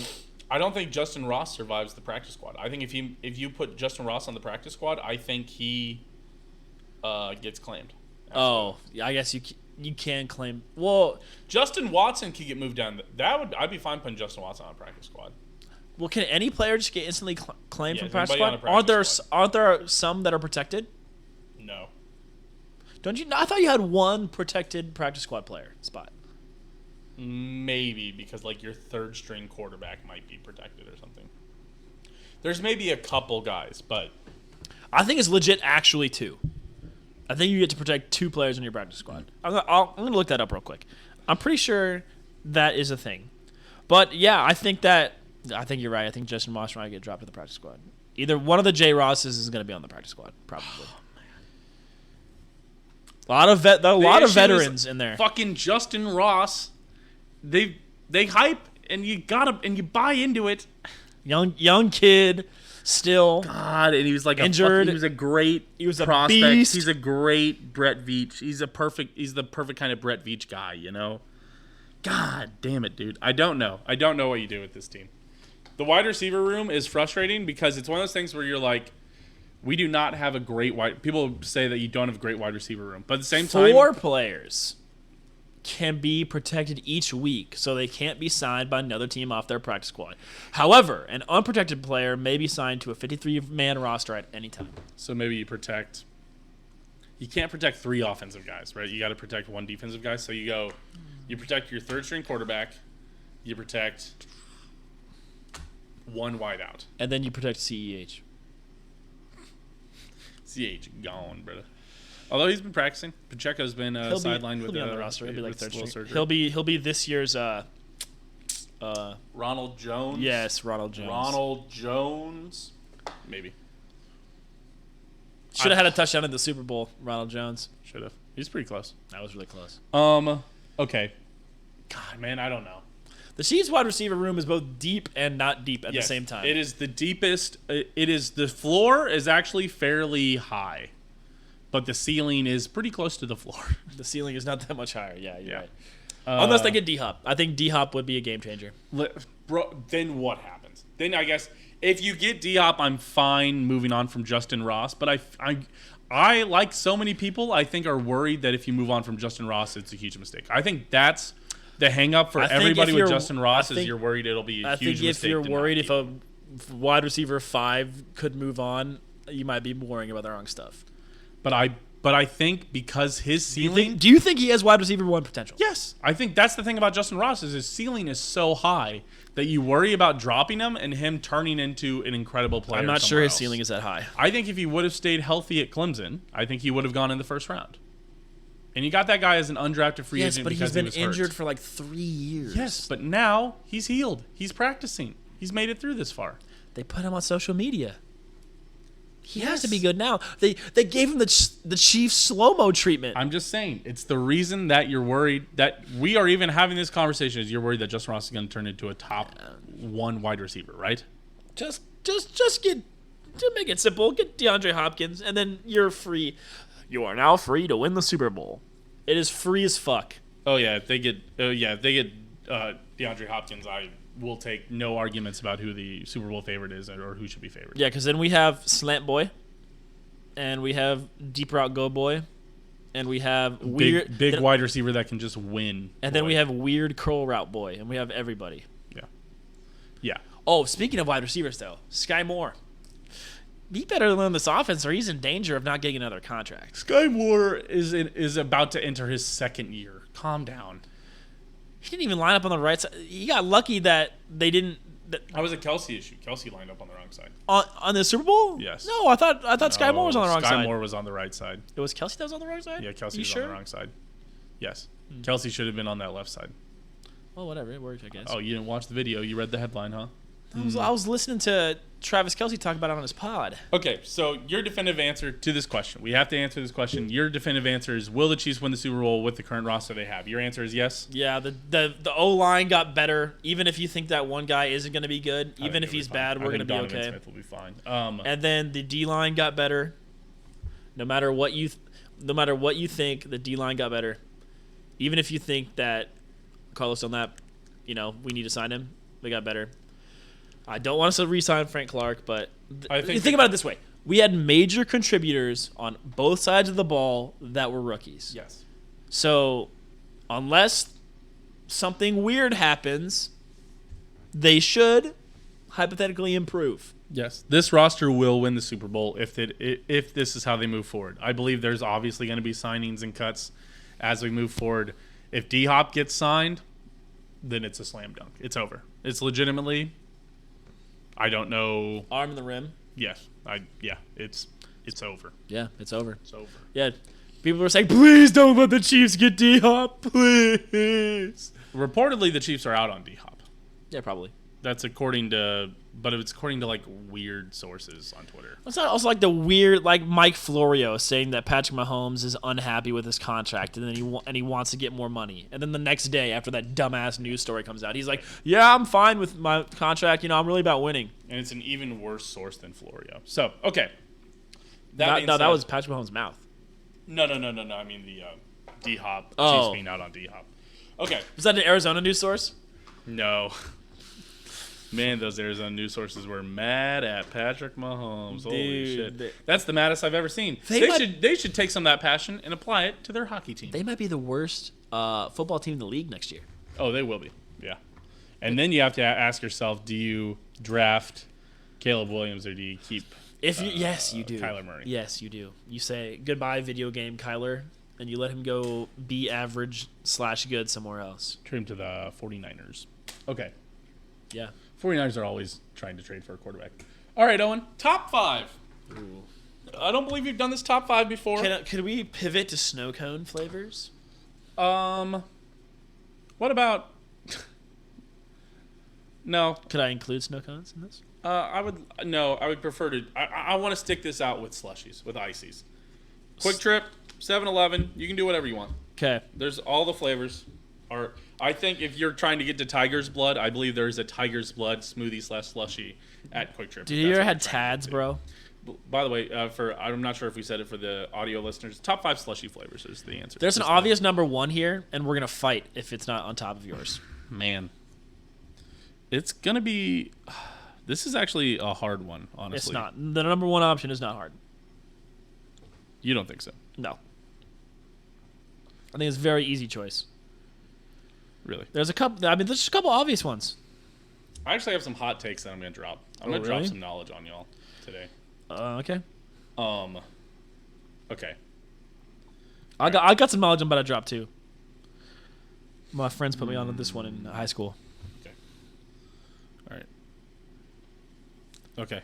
I don't think Justin Ross survives the practice squad. I think if you put Justin Ross on the practice squad, I think he gets claimed. Oh, yeah, I guess you can claim. Well, Justin Watson could get moved down. I'd be fine putting Justin Watson on a practice squad. well, can any player just get instantly claimed Yeah, from practice anybody on squad? a practice squad. Aren't there some that are protected? No. Don't you? I thought you had 1 protected practice squad player spot. Maybe because like your 3rd string quarterback might be protected or something. There's maybe a couple guys, but I think it's legit actually 2. I think you get to protect 2 players in your practice squad. I'm gonna look that up real quick. I'm pretty sure that is a thing. But yeah, I think you're right. I think Justin Moss might get dropped to the practice squad. Either one of the J. Rosses is going to be on the practice squad, probably. A lot of veterans in there. Fucking Justin Ross. They hype and you buy into it. Young kid, still. God, and he was like Injured. He was a great He was a prospect. beast. He's a great Brett Veach. He's the perfect kind of Brett Veach guy, you know? God damn it, dude. I don't know what you do with this team. The wide receiver room is frustrating because it's one of those things where you're like, we do not have a great wide. People say that you don't have a great wide receiver room, but at the same time, 4 players can be protected each week, so they can't be signed by another team off their practice squad. However, an unprotected player may be signed to a 53-man roster at any time. so maybe you can't protect 3 offensive guys, right? You got to protect 1 defensive guy. So you protect your 3rd string quarterback, you protect 1 wideout. And then you protect CEH. CH gone, brother. Although he's been practicing, Pacheco's been sidelined He'll with be on the roster. He'll be like with 3rd little string. surgery. He'll be this year's Ronald Jones. yes, Ronald Jones. Maybe Should have had a touchdown in the Super Bowl, Ronald Jones. should have. He's pretty close. That was really close. Okay. God, man, I don't know. The Chiefs wide receiver room is both deep and not deep at the same time. It is the deepest. The floor is actually fairly high, but the ceiling is pretty close to the floor. The ceiling is not that much higher. Yeah, you're Yeah. right. Unless they get D-Hop. I think D-Hop would be a game changer. Bro, then what happens? Then I guess If you get D-Hop, I'm fine moving on from Justin Ross. But I like so many people, I think, are worried that if you move on from Justin Ross, it's a huge mistake. I think that's the hang-up for everybody with Justin Ross is you're worried it'll be a huge mistake. I think if you're worried if a wide receiver 5 could move on, you might be worrying about the wrong stuff. But I think because his ceiling... Do you think he has wide receiver 1 potential? Yes. I think that's the thing about Justin Ross is his ceiling is so high that you worry about dropping him and him turning into an incredible player. I'm not sure his else. ceiling is that high. I think if he would have stayed healthy at Clemson, I think he would have gone in the first round. And you got that guy as an undrafted free agent but because he's been he was injured hurt. for like 3 years. Yes, but now he's healed. He's practicing. He's made it through this far. They put him on social media. He has to be good now. They gave him the Chiefs slow-mo treatment. I'm just saying, it's the reason that you're worried that we are even having this conversation is you're worried that Justin Ross is going to turn into a top 1 wide receiver, right? Just get to make it simple. Get DeAndre Hopkins, and then you're free. You are now free to win the Super Bowl. It is free as fuck. Oh yeah, if they get DeAndre Hopkins, I will take no arguments about who the Super Bowl favorite is or who should be favored. Yeah, because then we have Slant Boy, and we have Deep Route Go Boy, and we have weird big wide receiver that can just win. And then we have weird curl route boy, and we have everybody. Yeah. Oh, speaking of wide receivers, though, Sky Moore. Be better than this offense, or he's in danger of not getting another contract. Sky Moore is about to enter his second year. Calm down. He didn't even line up on the right side. He got lucky that they didn't. That was a Kelsey issue. Kelsey lined up on the wrong side. On the Super Bowl? Yes. No, I thought Sky Moore was on the wrong side. Sky Moore was on the right side. It was Kelsey that was on the wrong side? Yeah, Kelsey was sure? on the wrong side. Yes. Kelsey should have been on that left side. Well, whatever. It worked, I guess. Oh, you didn't watch the video. You read the headline, huh? I was listening to Travis Kelce talk about it on his pod. Okay, so your definitive answer to this question. We have to answer this question. Your definitive answer is, will the Chiefs win the Super Bowl with the current roster they have? Your answer is yes? Yeah, the O-line got better. Even if you think that one guy isn't going to be good, even if he's bad, we're going to be Donovan okay. Smith will be fine. And then the D-line got better. No matter what you think, the D-line got better. Even if you think that Carlos Dunlap, we need to sign him, they got better. I don't want us to re-sign Frank Clark, but think about it this way. We had major contributors on both sides of the ball that were rookies. Yes. So unless something weird happens, they should hypothetically improve. Yes. This roster will win the Super Bowl if this is how they move forward. I believe there's obviously going to be signings and cuts as we move forward. If D-Hop gets signed, then it's a slam dunk. It's over. It's legitimately... I don't know. Arm in the rim. Yes. It's over. Yeah, it's over. It's over. Yeah. People were saying, please don't let the Chiefs get D-Hop, please. Reportedly, the Chiefs are out on D-Hop. Yeah, probably. That's according to like weird sources on Twitter. It's not also like the weird, like Mike Florio saying that Patrick Mahomes is unhappy with his contract and then he wants to get more money. And then the next day after that dumbass news story comes out, he's like, yeah, I'm fine with my contract. I'm really about winning. And it's an even worse source than Florio. So, okay. That was Patrick Mahomes' mouth. No. I mean the D-Hop. Oh. Chiefs being out on D-Hop. Okay. Was that an Arizona news source? No. Man, those Arizona news sources were mad at Patrick Mahomes. Holy shit. That's the maddest I've ever seen. They should take some of that passion and apply it to their hockey team. They might be the worst football team in the league next year. Oh, they will be. Yeah. And then you have to ask yourself, do you draft Caleb Williams or do you keep Yes, you do. Kyler Murray? Yes, you do. You say, goodbye, video game Kyler, and you let him go be average/good somewhere else. Trade him to the 49ers. Okay. Yeah. 49ers are always trying to trade for a quarterback. All right, Owen. Top 5. Ooh. I don't believe you've done this top 5 before. Could we pivot to snow cone flavors? What about... No. Could I include snow cones in this? I would prefer to... I want to stick this out with slushies, with ices. Quick Trip, 7-Eleven, you can do whatever you want. Okay. There's all the flavors. I think if you're trying to get to Tiger's Blood, I believe there is a Tiger's Blood smoothie/slushie at Quick Trip. Did you ever had Tads, bro? By the way, I'm not sure if we said it for the audio listeners. Top 5 slushie flavors is the answer. There's an obvious number 1 here, and we're gonna fight if it's not on top of yours. Man, it's gonna be. This is actually a hard one, honestly. It's not. The number one option is not hard. You don't think so? No. I think it's a very easy choice. Really? There's a couple. I mean, there's just a couple obvious ones. I actually have some hot takes that I'm going to drop. I'm going to drop some knowledge on y'all today. Okay. Okay. I got some knowledge I'm about to drop too. My friends put me on this one in high school. Okay. All right. Okay.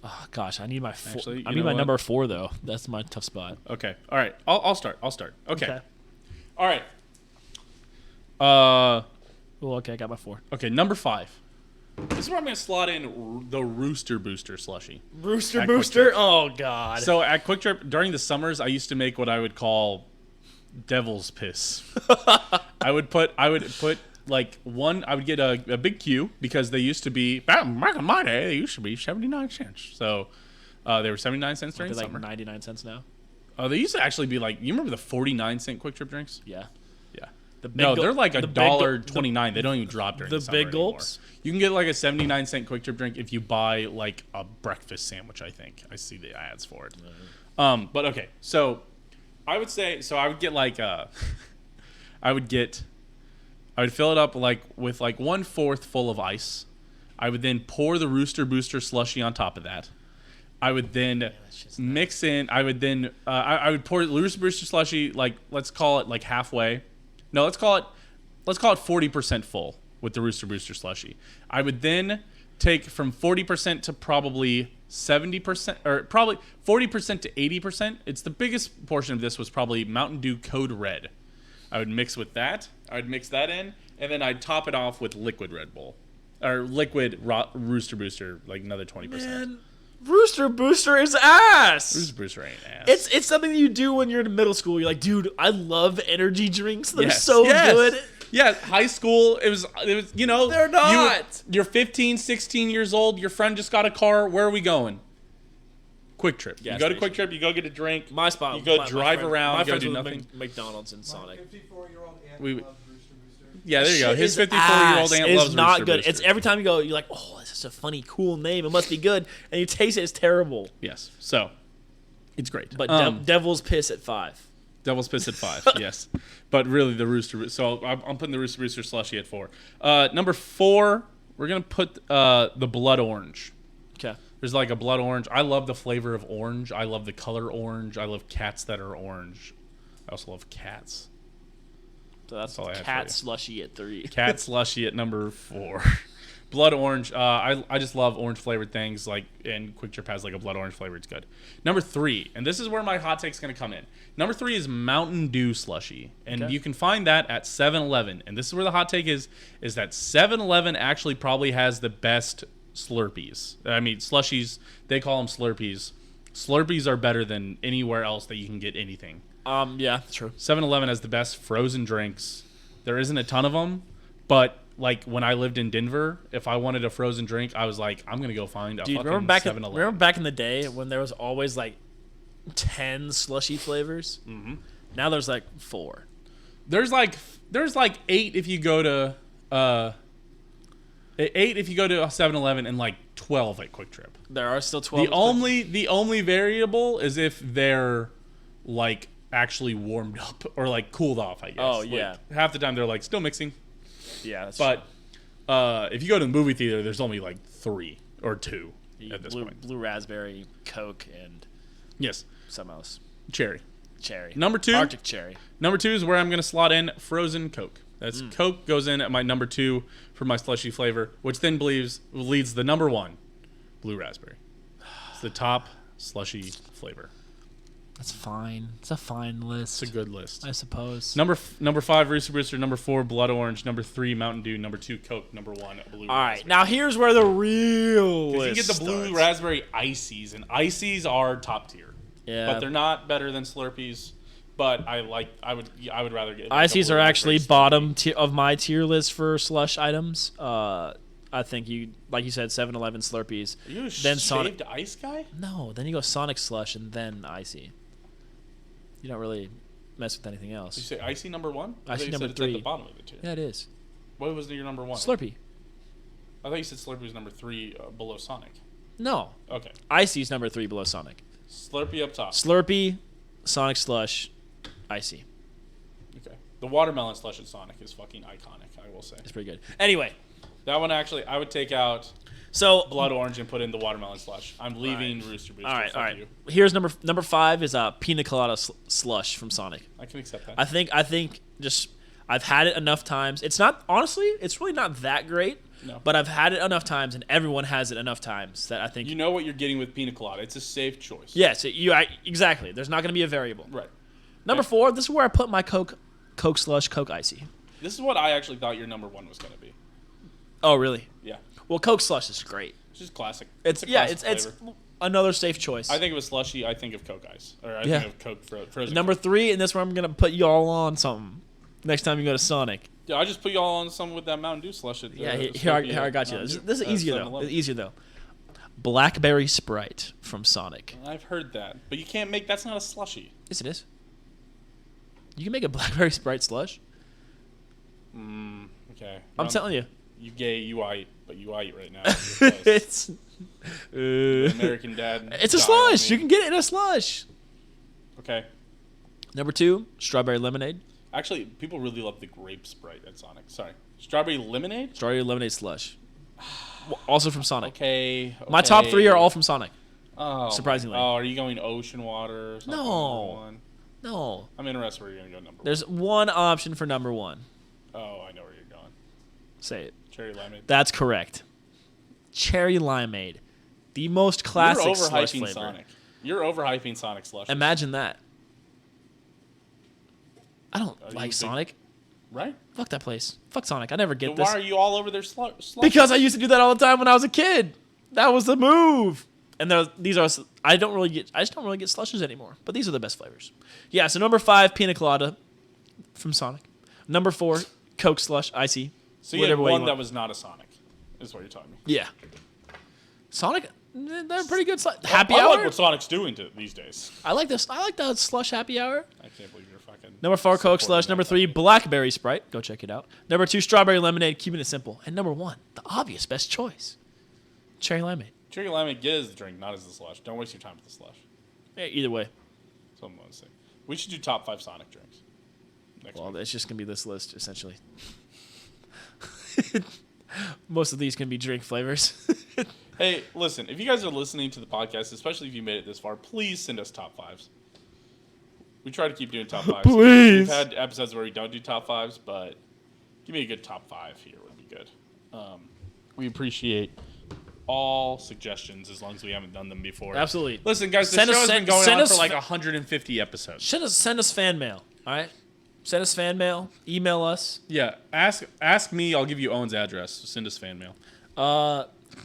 Oh gosh, I need my four. Actually, I you need know my what? number 4 though. That's my tough spot. Okay. All right. I'll start. Okay. All right. Well, okay, I got my 4. Okay. Number 5. This is where I'm going to slot in the Rooster Booster Slushee. Rooster At Booster. Quick Trip. Oh god. So at Quick Trip during the summers, I used to make what I would call devil's piss. I would put like one. I would get a big Q because they used to be back in my day. They used to be 79 cents. So they were 79 cents during They're like summer. 99 cents now. They used to actually be like, you remember the 49-cent Quick Trip drinks? Yeah. Yeah. The big No, gul- they're like the big $1.29. They don't even drop during the the summer big anymore. gulps? You can get like a 79-cent Quick Trip drink if you buy like a breakfast sandwich, I think. I see the ads for it. But okay, so I would say, I would get like I would fill it up like with like 1/4 full of ice. I would then pour the Rooster Booster Slushee on top of that. I would then mix in. I would then I would pour the Rooster Booster Slushee, like, let's call it like halfway. No, let's call it 40% full with the Rooster Booster Slushee. I would then take from 40% to probably 70%, or probably 40% to 80%. It's the biggest portion of this was probably Mountain Dew Code Red. I would mix with that. I would mix that in, and then I'd top it off with liquid Red Bull or liquid Rooster Booster, like another 20%. Man, Rooster Booster is ass. Rooster Booster ain't ass. It's something you do when you're in middle school. You're like, dude, I love energy drinks. They're Yes, so yes. good. Yeah, high school, it was you know. They're not. You're 15, 16 years old. Your friend just got a car. Where are we going? Quick Trip. Gas You go to station. Quick Trip. You go get a drink. My spot. You go my drive friend- around, My go friends do with nothing. McDonald's and Sonic. 54-year-old aunt We- loves Rooster Booster. Yeah, there you go. Shit His is 54-year-old ass. aunt It's loves not Rooster good. Booster. It's every time you go, you're like, oh, that's such a funny, cool name. It must be good. And you taste it, it's terrible. Yes. So, it's great. But Devil's Piss at 5. Devil's Piss at 5, yes. But really, the Rooster. So I'm putting the Rooster Booster Slushee at 4. Number 4, we're gonna put the Blood Orange. Okay. There's like a blood orange. I love the flavor of orange. I love the color orange. I love cats that are orange. I also love cats. So that's all I had cat for slushy at 3. Cat Slushee at number 4. Blood orange. I just love orange flavored things. Like, and Quick Trip has like a blood orange flavor. It's good. Number 3, and this is where my hot take's gonna come in. Number 3 is Mountain Dew Slushee, and Okay. you can find that at 7-Eleven. And this is where the hot take is that 7-Eleven actually probably has the best Slurpees. I mean, slushies, they call them Slurpees. Slurpees are better than anywhere else that you can get anything. Yeah, true. 7-Eleven has the best frozen drinks. There isn't a ton of them, but like when I lived in Denver, if I wanted a frozen drink, I was like, I'm going to go find a Dude, fucking remember back 7-Eleven. in the day when there was always like 10 slushy flavors? Mm-hmm. Now there's like 4. There's like 8 if you go to 8 if you go to 7-Eleven and like 12 at Quick Trip. There are still 12. The only variable is if they're like actually warmed up or like cooled off, I guess. Oh, Like, yeah. half the time they're like still mixing. Yeah, that's But if you go to the movie theater, there's only like 3 or 2 true. at this point. Blue raspberry, Coke, and Yes, something else. cherry. Cherry. Number 2. Arctic cherry. Number 2 is where I'm going to slot in frozen Coke. That's Coke goes in at my number 2 for my slushy flavor, which then leads the number 1, blue raspberry. It's the top slushy flavor. That's fine. It's a fine list. It's a good list. I suppose. Number 5, Rooster Booster. Number 4, Blood Orange. Number 3, Mountain Dew. Number 2, Coke. Number 1, blue. All right, now here's where the real you list can get the blue starts. raspberry ices, and ices are top tier. Yeah. But they're not better than Slurpees. But I would rather get. Ices a are blue actually raspberry bottom tier of my tier list for slush items. I think like you said, 7-Eleven Slurpees. Are you a Then Sonic. shaved ice guy? No, then you go Sonic Slush and then Icy. You don't really mess with anything else. Did you say icy number 1? I Icy thought you number said it's at 3. the bottom of it too. Yeah, it is. What was your number 1? Slurpee. I thought you said Slurpee was number 3 below Sonic. No. Okay. Icy's number 3 below Sonic. Slurpee up top. Slurpee, Sonic Slush, Icy. Okay. The watermelon slush at Sonic is fucking iconic, I will say. It's pretty good. Anyway, That one actually, I would take out so Blood Orange and put in the watermelon slush. I'm leaving Rooster Booster. all right. Fuck you. Here's number 5 is Pina Colada Slush from Sonic. I can accept that. I think just I've had it enough times. It's not honestly, it's really not that great. No. But I've had it enough times, and everyone has it enough times that I think You know what you're getting with Pina Colada. It's a safe choice. yes, exactly. There's not going to be a variable. Right. Number 4, this is where I put my Coke Slush, Coke Icy. This is what I actually thought your number 1 was going to be. Oh, really? Yeah. Well, Coke Slush is great. It's just classic. It's a classic it's flavor. another safe choice. I think of a Slushee, I think of Coke Ice. Or I Yeah. think of Coke frozen. Number 3, and this is where I'm going to put you all on something next time you go to Sonic. Yeah, I just put y'all on some with that Mountain Dew slush. At, Yeah, here Slurpee I at got you. Mountain Dew. This is easier though. 7-Eleven. It's easier though. Blackberry Sprite from Sonic. I've heard that, but you can't make. That's not a slushie. Yes, it is. You can make a Blackberry Sprite slush. Okay. I'm telling you. You gay, you white, but you white right now. You're close. It's American Dad. it's a died on slush. me. You can get it in a slush. Okay. Number 2, strawberry lemonade. Actually, people really love the grape Sprite at Sonic. Sorry. Strawberry lemonade? Strawberry lemonade slush. Also from Sonic. Okay. My top 3 are all from Sonic. Oh, surprisingly. Oh, are you going ocean water or something? No. Number 1? No. I'm interested where you're going to go number There's one option for number 1. 1. Oh, I know where you're going. Say it. Cherry lemonade. That's correct. Cherry limeade. The most classic You're slush overhyping flavor. Sonic. You're overhyping Sonic slush. Imagine that. I don't Are you like big- Sonic. Right? Fuck that place. Fuck Sonic. I never get Then this. why are you all over their slush? Because I used to do that all the time when I was a kid. That was the move. And these are I just don't really get slushes anymore. But these are the best flavors. Yeah. So number 5, pina colada from Sonic. Number 4, Coke Slush Icy. So you had Whatever way you one want. that was not a Sonic, is what you're telling me. Yeah. Sonic. They're pretty good. Happy I hour. like what Sonic's doing these days. I like this. I like the slush happy hour. I can't believe you're fucking. Number 4, Coke supporting Slush. that Number 3, fucking- Blackberry Sprite. Go check it out. Number 2, Strawberry Lemonade. Keeping it simple. And number 1, the obvious best choice, Cherry Limeade. Cherry lemonade, get as the drink, not as the slush. Don't waste your time with the slush. Yeah, either way. That's what I'm going to say. We should do top 5 Sonic drinks. Next Well, week. it's just gonna be this list essentially. Most of these can be drink flavors. Hey, listen, if you guys are listening to the podcast, especially if you made it this far, please send us top 5s. We try to keep doing top 5s. Please. We've had episodes where we don't do top 5s, but give me a good top 5 here would be good. We appreciate all suggestions as long as we haven't done them before. Absolutely. Listen, guys, the Send us- show has send- been going send on us for like fa- 150 episodes. Send us fan mail. All right. Send us fan mail. Email us. Yeah, ask me. I'll give you Owen's address. Send us fan mail.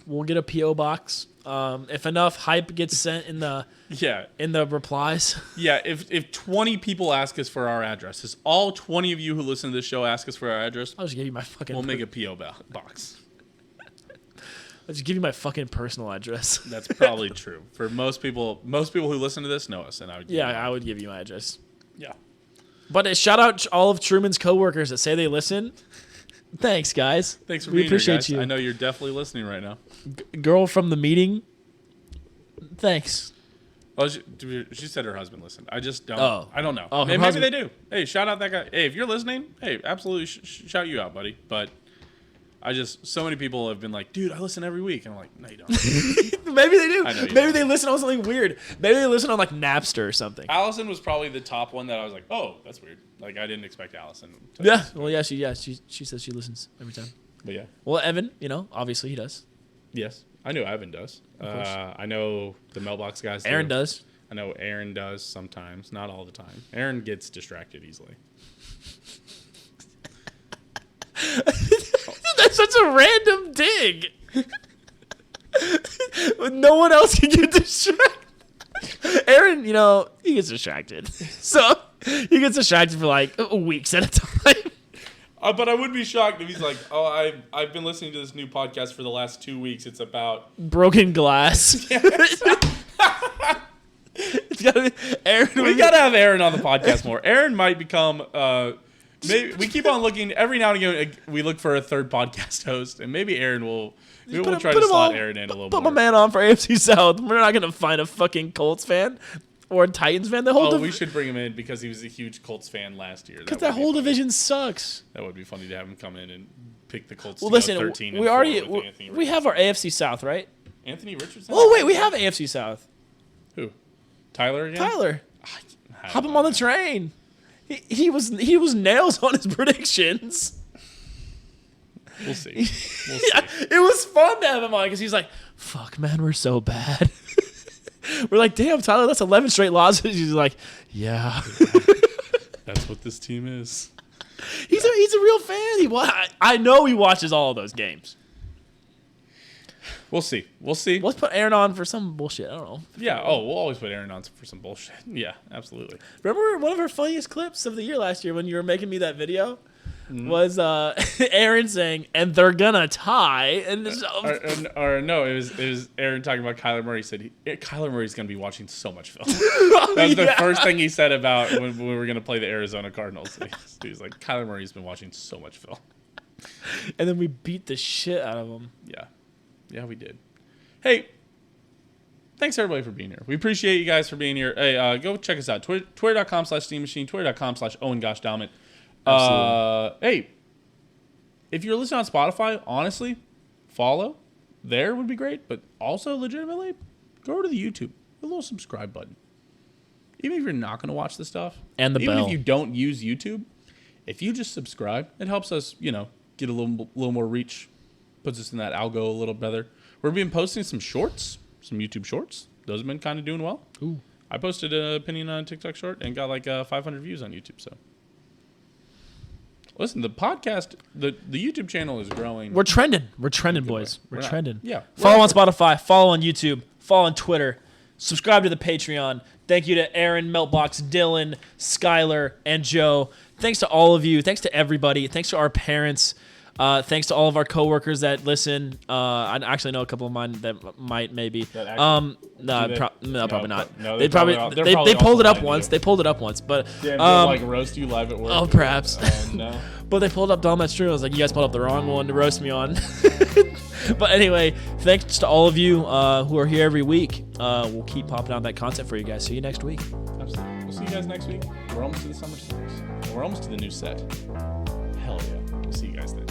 We'll get a PO box. If enough hype gets sent in the Yeah, replies. yeah. If 20 people ask us for our addresses, all 20 of you who listen to this show ask us for our address, I'll just give you my fucking. we'll make a PO box. I'll just give you my fucking personal address. That's probably true for most people. Most people who listen to this know us, and I would. give Yeah, you I would give you my address. Yeah. But shout out to all of Truman's coworkers that say they listen. Thanks, guys. Thanks for we being here, appreciate guys. you. I know you're definitely listening right now. Girl from the meeting. Thanks. Oh, she said her husband listened. I just don't. Oh. I don't know. Oh, her Maybe husband- they do. Hey, shout out that guy. Hey, if you're listening, hey, absolutely shout you out, buddy. But so many people have been like, dude, I listen every week. And I'm like, no, you don't. Maybe they do. I know you Maybe don't. they listen on something weird. Maybe they listen on like Napster or something. Allison was probably the top one that I was like, oh, that's weird. Like, I didn't expect Allison to. Yeah. Well, yeah. She says she listens every time. But yeah. Well, Evan, obviously he does. Yes. I know Evan does. course. I know the mailbox guys do. Aaron does. I know Aaron does sometimes. Not all the time. Aaron gets distracted easily. That's such a random dig. No one else can get distracted. Aaron, he gets distracted. So he gets distracted for like weeks at a time. But I would be shocked if he's like, oh, I've been listening to this new podcast for the last 2 weeks. It's about... Broken glass. It's gotta be Aaron. We got to have Aaron on the podcast more. Aaron might become Maybe we keep on looking every now and again. We look for a third podcast host, and maybe Aaron will. Maybe we'll try to slot Aaron in a little Put more. my man on for AFC South. We're not gonna find a fucking Colts fan or a Titans fan. We should bring him in because he was a huge Colts fan last year. Because that whole division sucks. That would be funny to have him come in and pick the Colts. Well, to listen, go 13 we have our AFC South, right? Anthony Richardson. Oh wait, we have AFC South. Who? Tyler again? Tyler, hop him on the train. He was nails on his predictions. We'll see. We'll see. Yeah, it was fun to have him on because he's like, "Fuck, man, we're so bad." We're like, "Damn, Tyler, that's 11 straight losses." He's like, "Yeah." That's what this team is. He's a real fan. I know he watches all of those games. We'll see. We'll see. Let's put Aaron on for some bullshit. I don't know. Yeah. Oh, we'll always put Aaron on for some bullshit. Yeah, absolutely. Remember one of our funniest clips of the year last year when you were making me that video? Was Aaron saying, "And they're gonna tie," and or no, it was Aaron talking about Kyler Murray. He said Kyler Murray's gonna be watching so much film. That was the first thing he said about when we were gonna play the Arizona Cardinals. He was like, Kyler Murray's been watching so much film. And then we beat the shit out of him. Yeah, we did. Hey, thanks everybody for being here. We appreciate you guys for being here. Hey, go check us out. Twitter.com/Steam Machine. Twitter.com/Owen Gosh Dominant. Hey, if you're listening on Spotify, honestly, follow there would be great. But also, legitimately, go to the YouTube. Hit a little subscribe button. Even if you're not going to watch the stuff, and the even bell. if you don't use YouTube, if you just subscribe, it helps us, get a little more reach. Puts us in that algo a little better. We've been posting some shorts, some YouTube shorts. Those have been kind of doing well. Ooh. I posted an opinion on a TikTok short and got like 500 views on YouTube. So, listen, the podcast, the YouTube channel is growing. We're trending. We're trending, boys. We're trending. Yeah. Follow on Spotify. Follow on YouTube. Follow on Twitter. Subscribe to the Patreon. Thank you to Aaron, Meltbox, Dylan, Skylar, and Joe. Thanks to all of you. Thanks to everybody. Thanks to our parents. Thanks to all of our coworkers that listen. I actually know a couple of mine that might maybe. No, probably not. No, they pulled it up once. They pulled it up once, but Damn, they'll like roast you live at work. Oh, perhaps. No. But they pulled up Dahm. That's true. I was like, you guys pulled up the wrong one to roast me on. But anyway, thanks to all of you who are here every week. We'll keep popping out that content for you guys. See you next week. Absolutely. We'll see you guys next week. We're almost to the summer series. We're almost to the new set. Hell yeah. We'll see you guys then.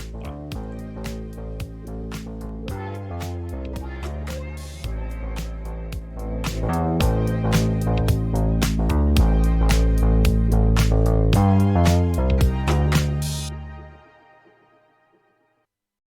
Bye.